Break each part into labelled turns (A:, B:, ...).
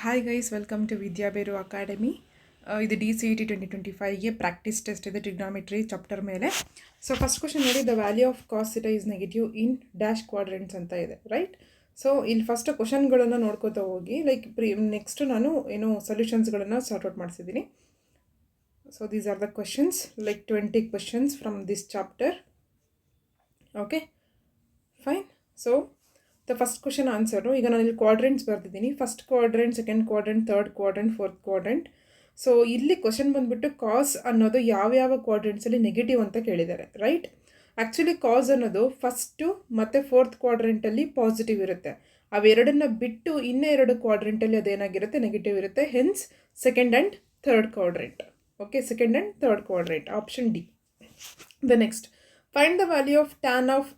A: Hi guys, welcome to ವಿದ್ಯಾಬೇರು academy. ಇದು DCET 2025ಗೆ ಪ್ರಾಕ್ಟೀಸ್ ಟೆಸ್ಟ್ ಇದೆ ಟ್ರಿಗ್ನಾಮೆಟ್ರಿ ಚಾಪ್ಟರ್ ಮೇಲೆ. ಸೊ ಫಸ್ಟ್ ಕ್ವಶನ್ ನೋಡಿ, the value of cos theta is negative in dash quadrants ಅಂತ ಇದೆ, ರೈಟ್? ಸೊ ಇಲ್ಲಿ ಫಸ್ಟ್ ಕ್ವಶನ್ಗಳನ್ನು ನೋಡ್ಕೋತಾ ಹೋಗಿ, ಲೈಕ್ ನೆಕ್ಸ್ಟ್ ನಾನು ಸೊಲ್ಯೂಷನ್ಸ್ಗಳನ್ನು ಸಾರ್ಟ್ ಔಟ್ ಮಾಡಿಸಿದ್ದೀನಿ. So these are the questions, like 20 questions from this chapter. Okay, fine. So the first question answer, ಈಗ ನಾನು ಇಲ್ಲಿ ಕ್ವಾಡ್ರೆಂಟ್ಸ್ ಬರ್ತಿದ್ದೀನಿ. First quadrant, second quadrant, third quadrant, fourth quadrant. So ಇಲ್ಲಿ question ಬಂದುಬಿಟ್ಟು ಕಾಸ್ ಅನ್ನೋದು ಯಾವ್ಯಾವ ಕ್ವಾಡ್ರೆಂಟ್ಸಲ್ಲಿ ನೆಗೆಟಿವ್ ಅಂತ ಕೇಳಿದ್ದಾರೆ, ರೈಟ್? ಆ್ಯಕ್ಚುಲಿ ಕಾಸ್ ಅನ್ನೋದು ಫಸ್ಟು ಮತ್ತು ಫೋರ್ತ್ ಕ್ವಾಡ್ರೆಂಟಲ್ಲಿ ಪಾಸಿಟಿವ್ ಇರುತ್ತೆ. ಅವೆರಡನ್ನ ಬಿಟ್ಟು ಇನ್ನೆರಡು ಕ್ವಾಡ್ರೆಂಟಲ್ಲಿ ಅದೇನಾಗಿರುತ್ತೆ, ನೆಗೆಟಿವ್ ಇರುತ್ತೆ. Hence second and third quadrant. Okay, second and third quadrant, option D. The next, find the value of tan of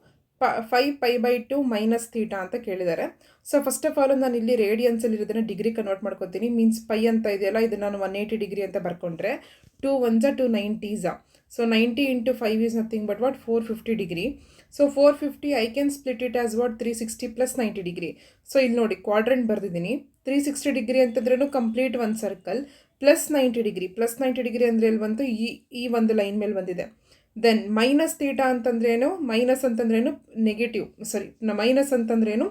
A: 5π/2 minus theta ಅಂತ ಕೇಳಿದ್ದಾರೆ. ಸೊ ಫಸ್ಟ್ ಆಫ್ ಆಲ್ ನಾನು ಇಲ್ಲಿ ರೇಡಿಯನ್ಸಲ್ಲಿ ಇರೋದನ್ನು ಡಿಗ್ರಿ ಕನ್ವರ್ಟ್ ಮಾಡ್ಕೊತೀನಿ. ಮೀನ್ಸ್ ಪೈ ಅಂತ ಇದೆಯಲ್ಲ, ಇದು ನಾನು 180 ಡಿಗ್ರಿ ಅಂತ ಬರ್ಕೊಂಡ್ರೆ 2 1s 2 90s. So 90 × 5 is nothing but what 450 degree. So 450 I can split it as what 360 + 90 degree. So ಇಲ್ಲಿ ನೋಡಿ ಕ್ವಾಡ್ರೆಂಟ್ ಬರ್ದಿದ್ದೀನಿ. 360 ಡಿಗ್ರಿ ಅಂತಂದ್ರೂ ಕಂಪ್ಲೀಟ್ ಒಂದು circle, plus 90 degree. Plus 90 degree ಅಂದರೆ ಎಲ್ಲಿ ಬಂತು, ಈ ಒಂದು ಲೈನ್ ಮೇಲೆ ಬಂದಿದೆ. ದೆನ್ ಮೈನಸ್ ಥೀಟಾ ಅಂತಂದ್ರೇನು, ಮೈನಸ್ ಅಂತಂದ್ರೇನು ನೆಗೆಟಿವ್, ಮೈನಸ್ ಅಂತಂದ್ರೇನು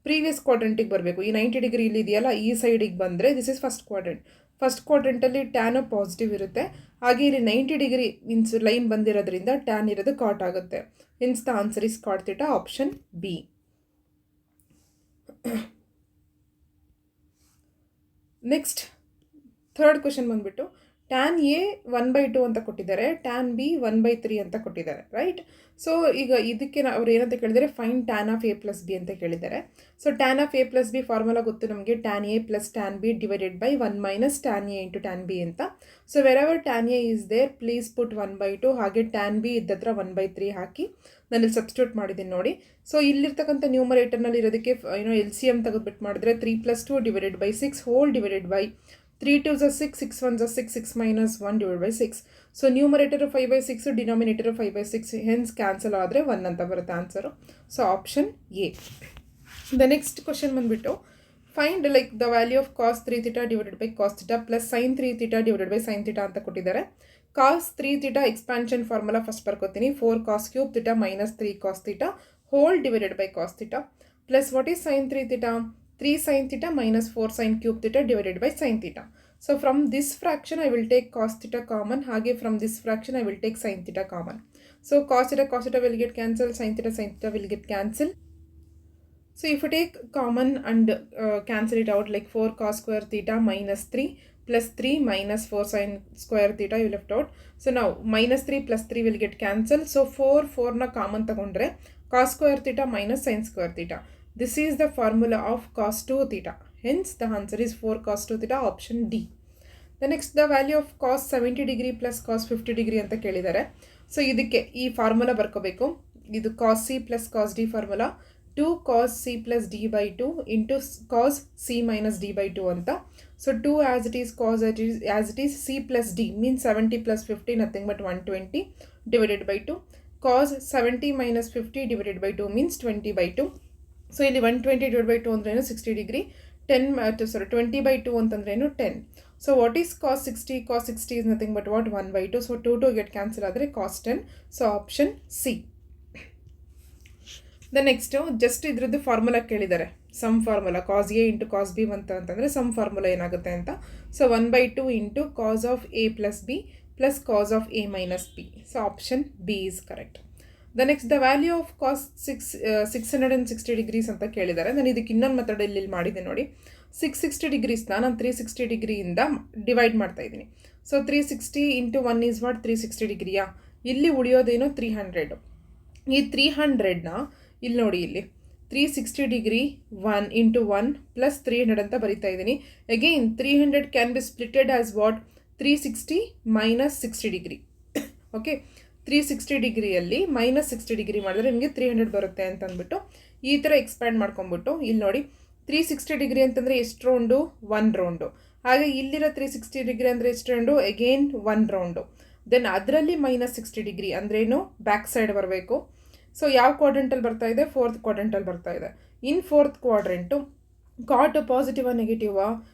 A: ಪ್ರೀವಿಯಸ್ ಕ್ವಾಡ್ರೆಂಟಿಗೆ ಬರಬೇಕು. ಈ 90 ಡಿಗ್ರಿ ಇಲ್ಲಿ ಇದೆಯಲ್ಲ, ಈ ಸೈಡಿಗೆ ಬಂದರೆ this is first quadrant. First ಕ್ವಾಡ್ರೆಂಟಲ್ಲಿ ಟ್ಯಾನು ಪಾಸಿಟಿವ್ ಇರುತ್ತೆ. ಹಾಗೆ ಇಲ್ಲಿ 90 ಡಿಗ್ರಿ ಮೀನ್ಸ್ ಲೈನ್ ಬಂದಿರೋದ್ರಿಂದ ಟ್ಯಾನ್ ಇರೋದು ಕಾಟ್ ಆಗುತ್ತೆ. Hence the answer is cot theta, option B. Next third question ಬಂದುಬಿಟ್ಟು, ಟ್ಯಾನ್ ಎ 1/2 ಅಂತ ಕೊಟ್ಟಿದ್ದಾರೆ, ಟ್ಯಾನ್ ಬಿ 1/3 ಅಂತ ಕೊಟ್ಟಿದ್ದಾರೆ, ರೈಟ್? ಸೊ ಈಗ ಇದಕ್ಕೆ ಅವ್ರು ಏನಂತ ಕೇಳಿದರೆ, find tan of A plus B ಅಂತ ಕೇಳಿದ್ದಾರೆ. So tan of A plus B formula ಗೊತ್ತು ನಮಗೆ, tan A plus tan B divided by 1 - tan A into tan B ಅಂತ. So wherever tan A is there please put 1/2, ಹಾಗೆ tan B ಇದ್ದತ್ರ 1/3 ಹಾಕಿ ನಾನು ಇಲ್ಲಿ substitute ಮಾಡಿದ್ದೀನಿ ನೋಡಿ. ಸೊ ಇಲ್ಲಿರ್ತಕ್ಕಂಥ ನ್ಯೂಮರೇಟರ್ನಲ್ಲಿ ಇರೋದಕ್ಕೆ LCM ತೆಗೆದುಬಿಟ್ಟು ಮಾಡಿದ್ರೆ 3 + 2 divided by 6 whole divided by 3 2s 6, 6 1s 6, 6 - 1 divide by 6. So numerator 5/6, denominator 5/6, hence cancel ಆದರೆ 1 ಅಂತ ಬರುತ್ತೆ answer. So option A. The next question ಬಂದುಬಿಟ್ಟು, find like the value of cos 3 theta divided by cos theta plus sine 3 theta divided by sine theta ಅಂತ ಕೊಟ್ಟಿದ್ದಾರೆ. Cos 3 theta expansion formula first ಬರ್ಕೋತೀನಿ. 4 cos cube theta minus 3 cos theta whole divided by cos theta plus what is sine 3 theta, 3 sin theta minus 4 sin cube theta divided by sin theta. So from this fraction I will take cos theta common, hage from this fraction I will take sin theta common. So cos theta will get cancelled, sin theta will get cancelled. So if you take common and cancel it out, like 4 cos square theta minus 3 plus 3 minus 4 sin square theta you left out. So now minus 3 plus 3 will get cancelled. So 4 na common tagondre cos square theta minus sin square theta. This is the formula of cos 2 theta. Hence the answer is 4 cos 2 theta, option D. The next, the value of cos 70 degree plus cos 50 degree ಅಂತ ಕೇಳಿದ್ದಾರೆ. So ಇದಕ್ಕೆ ಈ formula ಬರ್ಕೋಬೇಕು. ಇದು cos C plus cos D formula 2 cos C plus D by 2 into cos C minus D by 2 ಅಂತ. So 2 as it is, cos as it is, C plus D means 70 plus 50 nothing but 120 divided by 2. Cos 70 minus 50 divided by 2 means 20 by 2. So ಇಲ್ಲಿ 120 divide by 2 ಅಂದ್ರೇನು 60 degree, 20 by 2 ಅಂತಂದ್ರೇನು 10. So what is cos 60? Cos 60 is nothing but what 1/2. So 2 get cancel ಆದರೆ cos 10. So option C. The next just ಇದ್ರದ್ದು formula ಕೇಳಿದ್ದಾರೆ, sum formula cos A into cos B ಅಂತಂದರೆ sum formula ಏನಾಗುತ್ತೆ ಅಂತ. So 1/2 into cos of A plus B plus cos of A minus B. So option B is correct. The next, the value of cos 660 degrees ಅಂತ ಕೇಳಿದ್ದಾರೆ. ನಾನು ಇದಕ್ಕೆ ಇನ್ನೊಂದು method ಇಲ್ಲಿ ಮಾಡಿದೆ ನೋಡಿ. 660 ಡಿಗ್ರೀಸ್ನ ನಾನು 360 ಡಿಗ್ರಿಯಿಂದ ಡಿವೈಡ್ ಮಾಡ್ತಾ ಇದ್ದೀನಿ. So 360 into 1 is what 360 ಡಿಗ್ರಿಯಾ. ಇಲ್ಲಿ ಉಳಿಯೋದೇನು 300. ಈ 300ನ ಇಲ್ಲಿ ನೋಡಿ, ಇಲ್ಲಿ 360 ಡಿಗ್ರಿ 1 ಇಂಟು 1 ಪ್ಲಸ್ 300 ಅಂತ ಬರಿತಾ ಇದ್ದೀನಿ. Again 300 can be splitted as what 360 minus 60 degree. Okay, 360 ಡಿಗ್ರಿಯಲ್ಲಿ ಮೈನಸ್ 60 ಡಿಗ್ರಿ ಮಾಡಿದ್ರೆ ನಿಮಗೆ 300 ಬರುತ್ತೆ ಅಂತ ಅಂದ್ಬಿಟ್ಟು ಈ ಥರ ಎಕ್ಸ್ಪ್ಯಾಂಡ್ ಮಾಡ್ಕೊಂಬಿಟ್ಟು ಇಲ್ಲಿ ನೋಡಿ 360 ಡಿಗ್ರಿ ಅಂತಂದರೆ ಎಷ್ಟು ರೌಂಡು, 1 ರೌಂಡು. ಹಾಗೆ ಇಲ್ಲಿರೋ 360 ಡಿಗ್ರಿ ಅಂದರೆ ಎಷ್ಟು ರೌಂಡು, ಅಗೇನ್ 1 ರೌಂಡು. ದೆನ್ ಅದರಲ್ಲಿ ಮೈನಸ್ 60 ಡಿಗ್ರಿ ಅಂದ್ರೇನು, ಬ್ಯಾಕ್ ಸೈಡ್ ಬರಬೇಕು. ಸೊ ಯಾವ ಕ್ವಾಡ್ರೆಂಟಲ್ಲಿ ಬರ್ತಾ ಇದೆ, 4th ಕ್ವಾಡ್ರೆಂಟಲ್ಲಿ ಬರ್ತಾ ಇದೆ. ಇನ್ 4th ಕ್ವಾಡ್ರೆಂಟು ಕಾಟ್ ಪಾಸಿಟಿವಾ ನೆಗೆಟಿವಾ,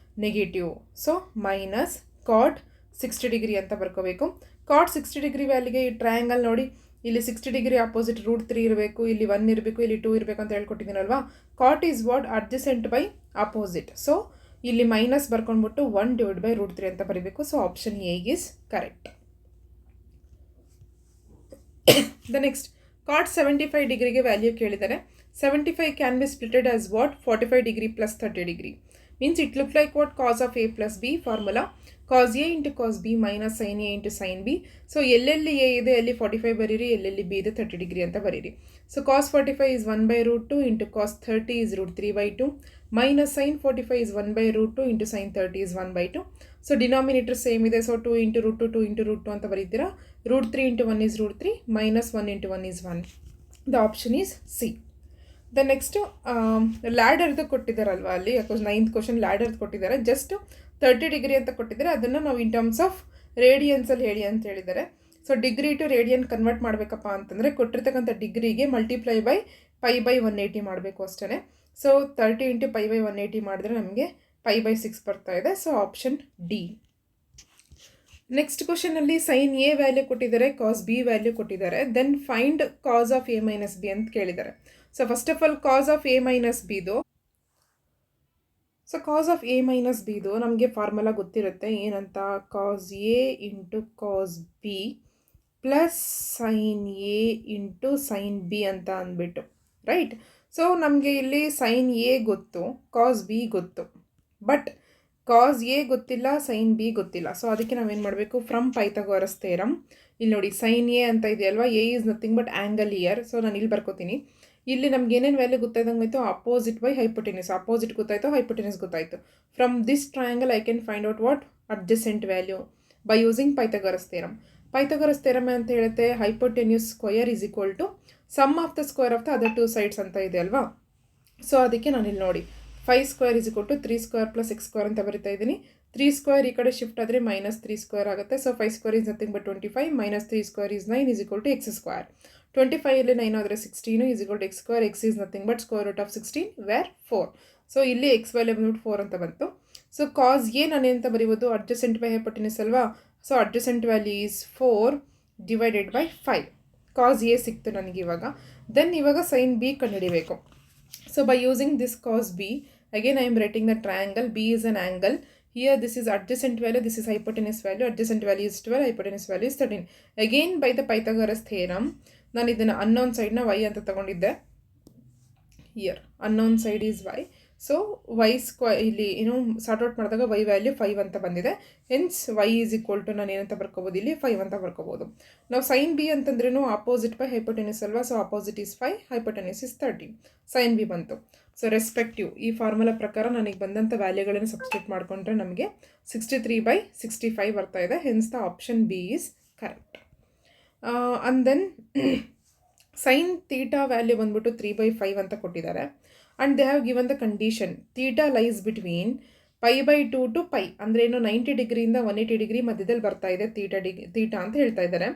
A: negative. So minus cot 60 degree ಅಂತ ಬರ್ಕೋಬೇಕು. ಕಾಟ್ 60 ಡಿಗ್ರಿ ವ್ಯಾಲ್ಯೂಗೆ ಈ ಟ್ರಯಾಂಗಲ್ ನೋಡಿ, ಇಲ್ಲಿ 60 ಡಿಗ್ರಿ ಆಪೋಸಿಟ್ √3 ಇರಬೇಕು, ಇಲ್ಲಿ 1 ಇರಬೇಕು, ಇಲ್ಲಿ 2 ಇರಬೇಕು ಅಂತ ಹೇಳ್ಕೊಟ್ಟಿದ್ದೀನಲ್ವಾ. Cot is what adjacent by opposite. So ಇಲ್ಲಿ ಮೈನಸ್ ಬರ್ಕೊಂಡ್ಬಿಟ್ಟು 1/√3 ಅಂತ ಬರೀಬೇಕು. So option A is correct. The next cot 75 ಡಿಗ್ರಿಗೆ ವ್ಯಾಲ್ಯೂ ಕೇಳಿದ್ದಾರೆ. 75 can be splitted as what 45 degree plus 30 degree. Means it look like what cos of a plus b formula cos a into cos b minus sin a into sin b. So ಎಲ್ಲೆಲ್ಲಿ a ಇದೆ ಅಲ್ಲಿ 45 ಬರೀರಿ, ಎಲ್ಲೆಲ್ಲಿ b ಇದೆ 30 degree ಅಂತ ಬರೀರಿ. So cos 45 is 1/√2 into cos 30 is √3/2 minus sin 45 is 1/√2 into sin 30 is 1/2. So denominator same ಇದೆ. So 2 into √2 2 into √2 ಅಂತ ಬರೀತೀರಾ. √3 into 1 is √3 minus 1 into 1 is 1. The option is C. The next ಲ್ಯಾಡರ್ದು ಕೊಟ್ಟಿದ್ದಾರಲ್ವ ಅಲ್ಲಿ, ಯಾಕಂದ್ರೆ 9th question ಲ್ಯಾಡರ್ದು ಕೊಟ್ಟಿದ್ದಾರೆ. Just 30 degree ಅಂತ ಕೊಟ್ಟಿದ್ದಾರೆ. ಅದನ್ನು ನಾವು ಇನ್ ಟರ್ಮ್ಸ್ ಆಫ್ ರೇಡಿಯನ್ಸಲ್ಲಿ ಹೇಳಿ ಅಂತ ಹೇಳಿದ್ದಾರೆ. So degree to radian convert ಮಾಡಬೇಕಪ್ಪ ಅಂತಂದರೆ ಕೊಟ್ಟಿರ್ತಕ್ಕಂಥ ಡಿಗ್ರಿಗೆ ಮಲ್ಟಿಪ್ಲೈ ಬೈ π/180 ಮಾಡಬೇಕು ಅಷ್ಟೇ. ಸೊ 30 into π/180 ಮಾಡಿದ್ರೆ ನಮಗೆ π/6 ಬರ್ತಾ ಇದೆ. So option D. ನೆಕ್ಸ್ಟ್ ಕ್ವಶನಲ್ಲಿ ಸೈನ್ ಎ ವ್ಯಾಲ್ಯೂ ಕೊಟ್ಟಿದ್ದಾರೆ, ಕಾಸ್ ಬಿ ವ್ಯಾಲ್ಯೂ ಕೊಟ್ಟಿದ್ದಾರೆ. Then find cos of a - b ಅಂತ ಕೇಳಿದ್ದಾರೆ. So first of all cos of a - bದು, ಸೊ ಕಾಸ್ ಆಫ್ a - bದು ನಮಗೆ ಫಾರ್ಮುಲಾ ಗೊತ್ತಿರುತ್ತೆ. ಏನಂತ, cos a into cos B plus sine A into sine B ಅಂತ ಅಂದ್ಬಿಟ್ಟು, ರೈಟ್. ಸೊ ನಮಗೆ ಇಲ್ಲಿ ಸೈನ್ ಎ ಗೊತ್ತು, ಕಾಸ್ ಬಿ ಗೊತ್ತು, ಬಟ್ ಕಾಸ್ ಎ ಗೊತ್ತಿಲ್ಲ, ಸೈನ್ ಬಿ ಗೊತ್ತಿಲ್ಲ. ಸೊ ಅದಕ್ಕೆ ನಾವೇನು ಮಾಡಬೇಕು, ಫ್ರಮ್ ಪೈಥಾಗೋರಸ್ ಥಿಯರಮ್. ಇಲ್ಲಿ ನೋಡಿ ಸೈನ್ ಎ ಅಂತ ಇದೆಯಲ್ವಾ, A is nothing but angle here. So ನಾನು ಇಲ್ಲಿ ಬರ್ಕೋತೀನಿ. ಇಲ್ಲಿ ನಮ್ಗೆ ಏನೇನು ವ್ಯಾಲ್ಯೂ ಗೊತ್ತಾಯ್ತು, ಅಪೋಸಿಟ್ ಬೈ ಹೈಪೋಟೆನಿಸ್. ಅಪೋಸಿಟ್ ಗೊತ್ತಾಯಿತು, ಹೈಪೋಟೆನಿಸ್ ಗೊತ್ತಾಯಿತು. From this triangle I can find out what adjacent value by using Pythagoras theorem. Pythagoras theorem ಅಂತ ಹೇಳುತ್ತೆ hypotenuse square is equal to sum of the square of the other 2 sides ಅಂತ ಇದೆ ಅಲ್ವಾ. So ಅದಕ್ಕೆ ನಾನು ಇಲ್ಲಿ ನೋಡಿ 5 square is equal to 3 square plus 6 square ಅಂತ ಬರಿತಾ ಇದ್ದೀನಿ. 3 ಸ್ಕ್ವೇರ್ ಈ ಕಡೆ ಶಿಫ್ಟ್ ಆದರೆ -3 ಸ್ಕ್ವೇರ್ ಆಗುತ್ತೆ. So 5 square is nothing but 25 minus 3 square is 9 is equal to X square. 25 ಇಲ್ಲಿ 9 ಆದರೆ 16 is equal to X square. X is nothing but square root of 16 where 4. So ಇಲ್ಲಿ ಎಕ್ಸ್ ವ್ಯಾಲ್ಯೂ ಬಂದ್ಬಿಟ್ಟು 4 ಅಂತ ಬಂತು. So cos A ನಾನೇಂತ ಬರೀಬೋದು, adjacent by hypotenuse ಅಲ್ವಾ. So adjacent value is 4 divided by 5. Cos A ಸಿಕ್ತು ನನಗೆ ಇವಾಗ. ದೆನ್ ಇವಾಗ ಸೈನ್ ಬಿ ಕಂಡುಹಿಡಿಬೇಕು. So by using this cos B, again I am writing the triangle. B is an angle. Here this is adjacent value, this is hypotenuse value. Adjacent value is 12, hypotenuse value is 13. Again by the Pythagoras theorem, ನಾನು ಇದನ್ನು unknown ಸೈಡ್ನ y ಅಂತ ತಗೊಂಡಿದ್ದೆ. Here unknown side is y. So y square ಇಲ್ಲಿ ಏನು sort out ಮಾಡಿದಾಗ y value 5 ಅಂತ ಬಂದಿದೆ. Hence y is equal to ನಾನು ಏನಂತ ಬರ್ಕೋಬೋದು, ಇಲ್ಲಿ 5 ಅಂತ ಬರ್ಕೋಬೋದು. ನಾವು ಸೈನ್ ಬಿ ಅಂತಂದ್ರೂ ಆಪೋಸಿಟ್ ಬೈ ಹೈಪೋಟೆನಿಸ್ ಅಲ್ವಾ. So opposite is 5, hypotenuse is 13. Sine B ಬಂತು. ಸೊ ರೆಸ್ಪೆಕ್ಟಿವ್ ಈ ಫಾರ್ಮುಲಾ ಪ್ರಕಾರ ನನಗೆ ಬಂದಂಥ ವ್ಯಾಲ್ಯೂಗಳನ್ನು ಸಬ್ಸ್ಟಿಟ್ಯೂಟ್ ಮಾಡಿಕೊಂಡ್ರೆ ನಮಗೆ 63/65 ಬರ್ತಾ ಇದೆ. Hence the option B is correct. And then sine theta value ಬಂದ್ಬಿಟ್ಟು 3/5 ಅಂತ ಕೊಟ್ಟಿದ್ದಾರೆ. And they have given the condition theta lies between π/2 to π. ಅಂದರೆ ಏನು 90 ಡಿಗ್ರಿಯಿಂದ 180 ಡಿಗ್ರಿ ಮಧ್ಯದಲ್ಲಿ ಬರ್ತಾ ಇದೆ ತೀಟಾ ಅಂತ ಹೇಳ್ತಾ ಇದ್ದಾರೆ.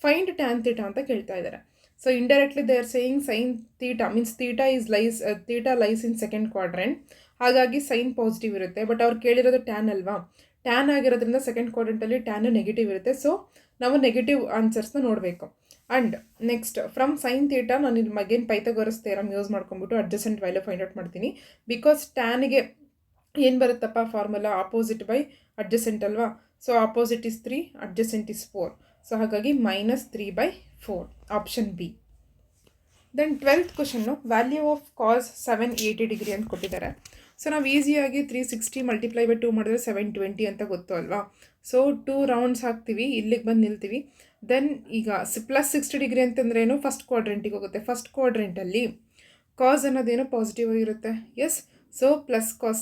A: ಫೈಂಡ್ ಟ್ಯಾನ್ ತೀಟಾ ಅಂತ ಕೇಳ್ತಾ ಇದ್ದಾರೆ. So indirectly they are saying sign theta means theta lies in second quadrant. ಹಾಗಾಗಿ ಸೈನ್ ಪಾಸಿಟಿವ್ ಇರುತ್ತೆ. ಬಟ್ ಅವ್ರು ಕೇಳಿರೋದು ಟ್ಯಾನ್ ಅಲ್ವಾ. ಟ್ಯಾನ್ ಆಗಿರೋದ್ರಿಂದ ಸೆಕೆಂಡ್ ಕ್ವಾಡ್ರೆಂಟಲ್ಲಿ ಟ್ಯಾನು ನೆಗೆಟಿವ್ ಇರುತ್ತೆ. ಸೊ ನಾವು ನೆಗೆಟಿವ್ ಆನ್ಸರ್ಸ್ನ ನೋಡಬೇಕು. And next from sign theta ನಾನು ಇಲ್ಲಿ ಅಗೇನ್ ಪೈಥಾಗೋರಸ್ ಥಿಯರಮ್ ಯೂಸ್ ಮಾಡ್ಕೊಂಡ್ಬಿಟ್ಟು ಅಡ್ಜಸೆಂಟ್ ವ್ಯಾಲ್ಯೂ ಫೈಂಡ್ ಔಟ್ ಮಾಡ್ತೀನಿ. ಬಿಕಾಸ್ ಟ್ಯಾನಿಗೆ ಏನು ಬರುತ್ತಪ್ಪ ಫಾರ್ಮುಲಾ, ಆಪೋಸಿಟ್ ಬೈ ಅಡ್ಜಸೆಂಟ್ ಅಲ್ವಾ. So opposite is 3, adjacent is 4. So ಹಾಗಾಗಿ -3/4 ಆಪ್ಷನ್ ಬಿ. ದೆನ್ 12th ಕ್ವಶನ್ನು ವ್ಯಾಲ್ಯೂ ಆಫ್ ಕಾಸ್ 780 ಡಿಗ್ರಿ ಅಂತ ಕೊಟ್ಟಿದ್ದಾರೆ. ಸೊ ನಾವು ಈಸಿಯಾಗಿ 360 ಮಲ್ಟಿಪ್ಲೈ ಬೈ 2 ಮಾಡಿದ್ರೆ 720 ಅಂತ ಗೊತ್ತು ಅಲ್ವಾ. ಸೊ 2 ರೌಂಡ್ಸ್ ಹಾಕ್ತೀವಿ, ಇಲ್ಲಿಗೆ ಬಂದು ನಿಲ್ತೀವಿ. ದೆನ್ ಈಗ +60 ಡಿಗ್ರಿ ಅಂತಂದ್ರೇನು, ಫಸ್ಟ್ ಕ್ವಾಡ್ರೆಂಟಿಗೆ ಹೋಗುತ್ತೆ. ಫಸ್ಟ್ ಕ್ವಾಡ್ರೆಂಟಲ್ಲಿ ಕಾಸ್ ಅನ್ನೋದೇನು ಪಾಸಿಟಿವ್ ಆಗಿರುತ್ತೆ. Yes. So plus cos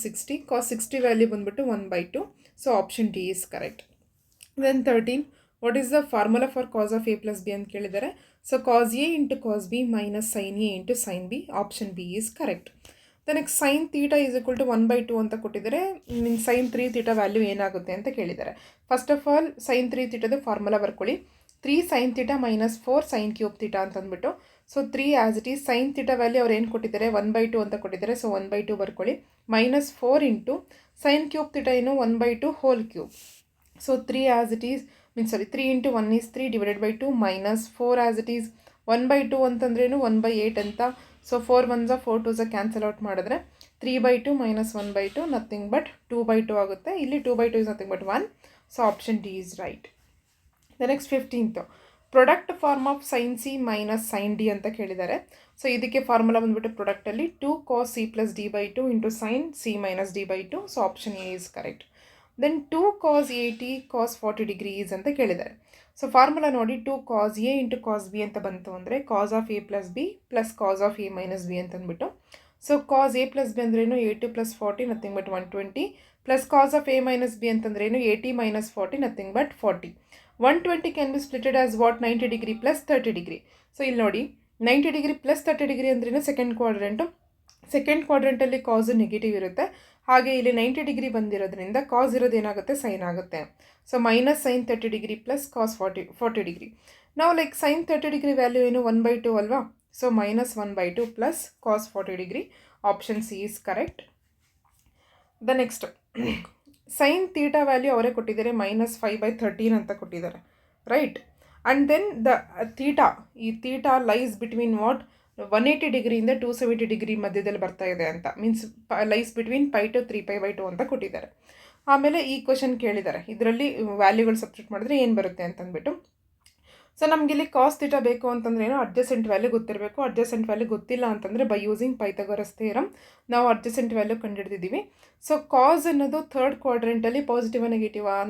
A: 60 value ಬಂದ್ಬಿಟ್ಟು 1/2. So option D is correct. Then 13 what is the formula for cos of a + b ಅಂತ ಕೇಳಿದ್ದಾರೆ. So cos a into cos B minus sine a into sine B. Option B is correct. The next sine theta is equal to 1/2 ಅಂತ ಕೊಟ್ಟಿದ್ದಾರೆ. Means sign 3 theta value ಏನಾಗುತ್ತೆ ಅಂತ ಕೇಳಿದ್ದಾರೆ. First of all sine 3 ತೀಟದ formula ಬರ್ಕೊಳ್ಳಿ. 3 sin θ - 4 sin cube θ ಅಂತ ಅಂದ್ಬಿಟ್ಟು. So 3 as it is sign theta value ಅವ್ರು ಏನು ಕೊಟ್ಟಿದ್ದಾರೆ 1/2 ಅಂತ ಕೊಟ್ಟಿದ್ದಾರೆ. ಸೊ 1/2 ಬರ್ಕೊಳ್ಳಿ. -4 ಇಂಟು ಸೈನ್ ಕ್ಯೂಬ್ ಥೀಟಾ ಏನು 1/2 whole cube. So 3 as it is 3 into 1 is 3 divided by 2 minus 4 as it is 1/2 ಅಂತಂದ್ರೇನು 1/8 ಅಂತ. So 4 1s 4 2s cancel out ಮಾಡಿದ್ರೆ 3/2 ಮೈನಸ್ 1/2 ನಥಿಂಗ್ ಬಟ್ 2/2 ಆಗುತ್ತೆ. ಇಲ್ಲಿ 2/2 is nothing but 1. So option D is right. The next 15th product form of sine C minus sine D ಅಂತ ಕೇಳಿದ್ದಾರೆ. So ಇದಕ್ಕೆ formula ಬಂದುಬಿಟ್ಟು ಪ್ರೊಡಕ್ಟಲ್ಲಿ 2 cos c plus d/2 into sine C minus d/2. So option A is correct. Then 2 cos 80 cos 40 degrees ಅಂತ ಕೇಳಿದ್ದಾರೆ. So formula ನೋಡಿ 2 cos a into cos b ಅಂತ ಬಂತು ಅಂದರೆ cos of a plus B plus cos of a minus B ಅಂತ ಅಂದ್ಬಿಟ್ಟು. So cos a plus B ಅಂದ್ರೇನು 80 plus 40 nothing but 120 plus cos of a minus B ಅಂತಂದ್ರೇನು 80 minus 40 nothing but 40. 120 can be splitted as what 90 degree plus 30 degree. So ಇಲ್ಲಿ ನೋಡಿ 90 degree plus 30 degree ಅಂದ್ರೇನು second quadrant. Second ಕ್ವಾಡ್ರೆಂಟಲ್ಲಿ ಕಾಸು negative ಇರುತ್ತೆ. ಹಾಗೆ ಇಲ್ಲಿ 90 degree ಬಂದಿರೋದ್ರಿಂದ ಕಾಸ್ ಇರೋದು ಏನಾಗುತ್ತೆ ಸೈನ್ ಆಗುತ್ತೆ. So minus sine 30 degree plus cos 40 degree. ನಾವು ಲೈಕ್ ಸೈನ್ 30 ಡಿಗ್ರಿ ವ್ಯಾಲ್ಯೂ ಏನು 1/2 ಅಲ್ವಾ. So minus 1/2 plus cos 40 degree. Option C is correct. The next sine theta value ಅವರೇ ಕೊಟ್ಟಿದ್ದಾರೆ -5/13 ಅಂತ ಕೊಟ್ಟಿದ್ದಾರೆ, right. And then the theta, ಈ theta lies between what 180 ಡಿಗ್ರಿಯಿಂದ 270 degree ಮಧ್ಯದಲ್ಲಿ ಬರ್ತಾ ಇದೆ ಅಂತ. ಮೀನ್ಸ್ ಲೈಸ್ ಬಿಟ್ವೀನ್ π to 3π/2 ಅಂತ ಕೊಟ್ಟಿದ್ದಾರೆ. ಆಮೇಲೆ ಈ ಕ್ವಶನ್ ಕೇಳಿದ್ದಾರೆ, ಇದರಲ್ಲಿ ವ್ಯಾಲ್ಯೂಗಳು ಸಬ್ಸ್ಟಿಟ್ಯೂಟ್ ಮಾಡಿದ್ರೆ ಏನು ಬರುತ್ತೆ ಅಂತಂದ್ಬಿಟ್ಟು. ಸೊ ನಮಗಿಲ್ಲಿ ಕಾಸ್ ತೀಟಾ ಬೇಕು ಅಂತಂದ್ರೆ ಏನು ಅಡ್ಜಸೆಂಟ್ ವ್ಯಾಲ್ಯೂ ಗೊತ್ತಿರಬೇಕು. ಅಡ್ಜಸೆಂಟ್ ವ್ಯಾಲ್ಯೂ ಗೊತ್ತಿಲ್ಲ ಅಂತಂದರೆ ಬೈ ಯೂಸಿಂಗ್ ಪೈಥಾಗರಸ್ ಥಿಯರಮ್ ನಾವು ಅಡ್ಜಸೆಂಟ್ ವ್ಯಾಲ್ಯೂ ಕಂಡುಹಿಡಿದಿದ್ದೀವಿ. ಸೊ ಕಾಸ್ ಅನ್ನೋದು ಥರ್ಡ್ ಕ್ವಾಡ್ರೆಂಟಲ್ಲಿ ಪಾಸಿಟಿವ್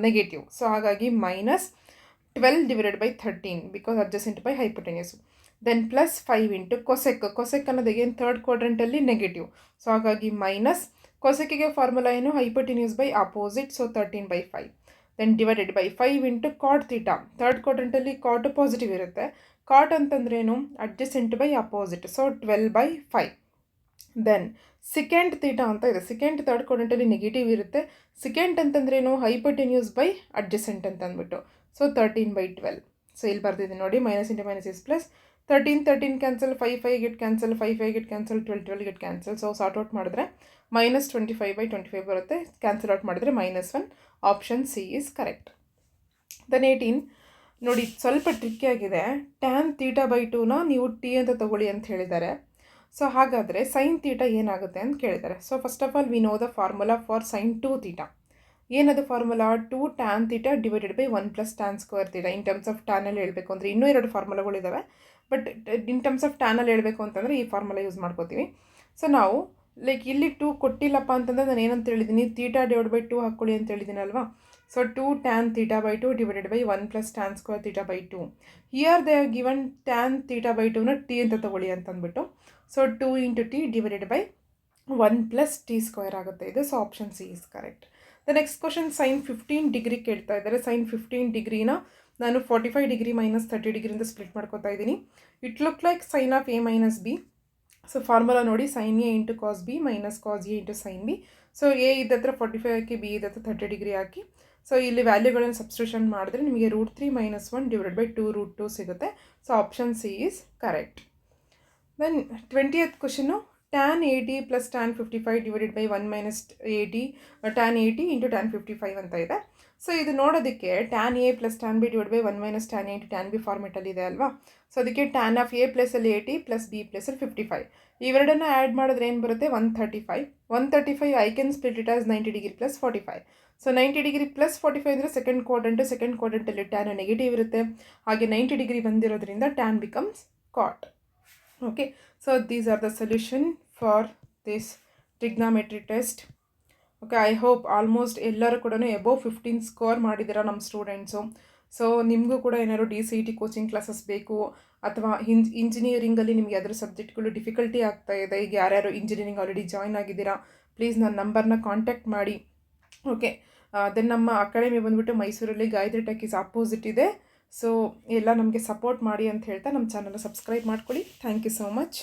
A: ನೆಗೆಟಿವ್. ಸೊ ಹಾಗಾಗಿ -12 divided by 13 because adjacent by hypotenuse. Then plus 5 into cosec ಅನ್ನೋದು ಏನು ಥರ್ಡ್ ಕ್ವಾಡ್ರೆಂಟಲ್ಲಿ ನೆಗೆಟಿವ್. ಸೊ ಹಾಗಾಗಿ ಮೈನಸ್ ಕೊಸೆಕ್ಕಿಗೆ ಫಾರ್ಮುಲಾ ಏನು hypotenuse by opposite. So 13/5. Then divided by 5 into cot theta. Third ಕ್ವಾಡ್ರೆಂಟಲ್ಲಿ ಕಾಟ್ ಪಾಸಿಟಿವ್ ಇರುತ್ತೆ. ಕಾಟ್ ಅಂತಂದ್ರೇನು adjacent by opposite. So 12/5. Then secant theta ಅಂತ ಇದೆ. ಸಿಕೆಂಡ್ ಥರ್ಡ್ ಕ್ವಾಡ್ರೆಂಟಲ್ಲಿ ನೆಗೆಟಿವ್ ಇರುತ್ತೆ. ಸಿಕೆಂಡ್ ಅಂತಂದ್ರೇನು ಹೈಪೋಟೆನ್ಯೂಸ್ ಬೈ ಅಡ್ಜಸೆಂಟ್ ಅಂತ ಅಂದ್ಬಿಟ್ಟು. ಸೊ 13/12. ಸೊ ಇಲ್ಲಿ ಬರ್ತಿದೆ ನೋಡಿ, minus into minus is plus. 13 cancel, 5 get cancel, 5 get cancel, 12 get cancel. So sort out ಮಾಡಿದ್ರೆ -25/25 ಬರುತ್ತೆ. ಕ್ಯಾನ್ಸಲ್ ಔಟ್ ಮಾಡಿದ್ರೆ -1. Option C is correct. Then 18 ನೋಡಿ, ಸ್ವಲ್ಪ ಟ್ರಿಕ್ಕಿ ಆಗಿದೆ. ಟ್ಯಾನ್ θ/2ನ ನೀವು ಟಿ ಅಂತ ತಗೊಳ್ಳಿ ಅಂತ ಹೇಳಿದ್ದಾರೆ. ಸೊ ಹಾಗಾದರೆ ಸೈನ್ ತೀಟಾ ಏನಾಗುತ್ತೆ ಅಂತ ಕೇಳಿದ್ದಾರೆ. So first of all we know the formula for sine 2θ. ಏನದು formula 2 tan θ divided by 1 + tan square θ. In terms of ಟ್ಯಾನಲ್ಲಿ ಹೇಳಬೇಕು ಅಂದರೆ ಇನ್ನೂ 2 ಫಾರ್ಮುಲಾಗಳಿದ್ದಾವೆ, ಬಟ್ ಇನ್ ಟರ್ಮ್ಸ್ ಆಫ್ ಟ್ಯಾನಲ್ಲಿ ಹೇಳಬೇಕು ಅಂತಂದರೆ ಈ ಫಾರ್ಮುಲಾ ಯೂಸ್ ಮಾಡ್ಕೋತೀವಿ. ಸೊ ನಾವು ಲೈಕ್ ಇಲ್ಲಿ 2 ಕೊಟ್ಟಿಲ್ಲಪ್ಪ ಅಂತಂದರೆ ನಾನು ಏನಂತ ಹೇಳಿದ್ದೀನಿ, θ ಡಿವೈಡ್ ಬೈ 2 ಹಾಕ್ಕೊಳ್ಳಿ ಅಂತ ಹೇಳಿದ್ದೀನಲ್ವಾ. So 2 tan θ/2 divided by 1 + tan square θ/2. Here they have given tan θ/2ನ ಟಿ ಅಂತ ತಗೊಳ್ಳಿ ಅಂತಂದ್ಬಿಟ್ಟು. So 2 into T divided by 1 + t square ಆಗುತ್ತೆ ಇದು. So option C is correct. The next question sine 15 degree ಕೇಳ್ತಾ ಇದ್ದಾರೆ. ಸೈನ್ 15 ಡಿಗ್ರಿನ ನಾನು 45 ಡಿಗ್ರಿ ಮೈನಸ್ 30 ಡಿಗ್ರಿಯಿಂದ ಸ್ಪ್ಲಿಟ್ ಮಾಡ್ಕೋತಾ ಇದ್ದೀನಿ. It look like sine of a minus B. So formula ನೋಡಿ, sine a into cos B minus cos a into sine B. So a ಇದ್ದತ್ರ 45 ಹಾಕಿ, B ಇದ್ದತ್ರ 30 degree ಹಾಕಿ. ಸೊ ಇಲ್ಲಿ ವ್ಯಾಲ್ಯೂಗಳನ್ನು ಸಬ್ಸ್ಟಿಟ್ಯೂಷನ್ ಮಾಡಿದ್ರೆ ನಿಮಗೆ √3 - 1 ಡಿವೈಡೆಡ್ ಬೈ 2 √2 ಸಿಗುತ್ತೆ. So option C is correct. Then 20th question tan 80 + tan 55 divided by 1 - 80 tan 80 into tan 55 ಅಂತ ಇದೆ. ಸೊ ಇದು ನೋಡೋದಕ್ಕೆ tan a + tan b divide by 1 - tan a into tan b ಫಾರ್ಮೆಟಲ್ಲಿ ಇದೆ ಅಲ್ವಾ. ಸೊ ಅದಕ್ಕೆ tan ಆಫ್ a ಪ್ಲೇಸಲ್ಲಿ 80 plus b ಪ್ಲೇಸಲ್ಲಿ 55. ಇವೆರಡನ್ನು ಆ್ಯಡ್ ಮಾಡಿದ್ರೆ ಏನು ಬರುತ್ತೆ 135. 135 I can split it as 90 degree plus 45. So 90 degree plus 45 ಅಂದರೆ ಸೆಕೆಂಡ್ ಕ್ವಾಡ್ರೆಂಟಲ್ಲಿ ಟ್ಯಾನ್ ನೆಗೆಟಿವ್ ಇರುತ್ತೆ. ಹಾಗೆ 90 ಡಿಗ್ರಿ ಬಂದಿರೋದ್ರಿಂದ tan becomes cot. Okay, so these are the solution for this trigonometry test. Okay, I hope almost ಎಲ್ಲರೂ ಕೂಡ above 15 score ಮಾಡಿದ್ದೀರಾ ನಮ್ಮ students. So ನಿಮಗೂ ಕೂಡ ಏನಾದ್ರು DCET ಕೋಚಿಂಗ್ ಕ್ಲಾಸಸ್ ಬೇಕು ಅಥವಾ ಇಂಜಿನಿಯರಿಂಗಲ್ಲಿ ನಿಮಗೆ ಅದರ ಸಬ್ಜೆಕ್ಟ್ಗಳು ಡಿಫಿಕಲ್ಟಿ ಆಗ್ತಾ ಇದೆ, ಈಗ ಯಾರ್ಯಾರು ಇಂಜಿನಿಯರಿಂಗ್ ಆಲ್ರೆಡಿ ಜಾಯ್ನ್ ಆಗಿದ್ದೀರಾ, ಪ್ಲೀಸ್ ನನ್ನ ನಂಬರ್ನ ಕಾಂಟ್ಯಾಕ್ಟ್ ಮಾಡಿ. ಓಕೆ, ದೆನ್ ನಮ್ಮ ಅಕಾಡೆಮಿ ಬಂದುಬಿಟ್ಟು ಮೈಸೂರಲ್ಲಿ ಗಾಯತ್ರಿ ಟೆಕ್ಕೀಸ್ ಆಪೋಸಿಟ್ ಇದೆ. ಸೊ ಎಲ್ಲ ನಮಗೆ ಸಪೋರ್ಟ್ ಮಾಡಿ ಅಂತ ಹೇಳ್ತಾ ನಮ್ಮ ಚಾನಲ್ನ ಸಬ್ಸ್ಕ್ರೈಬ್ ಮಾಡ್ಕೊಳ್ಳಿ. Thank you so much.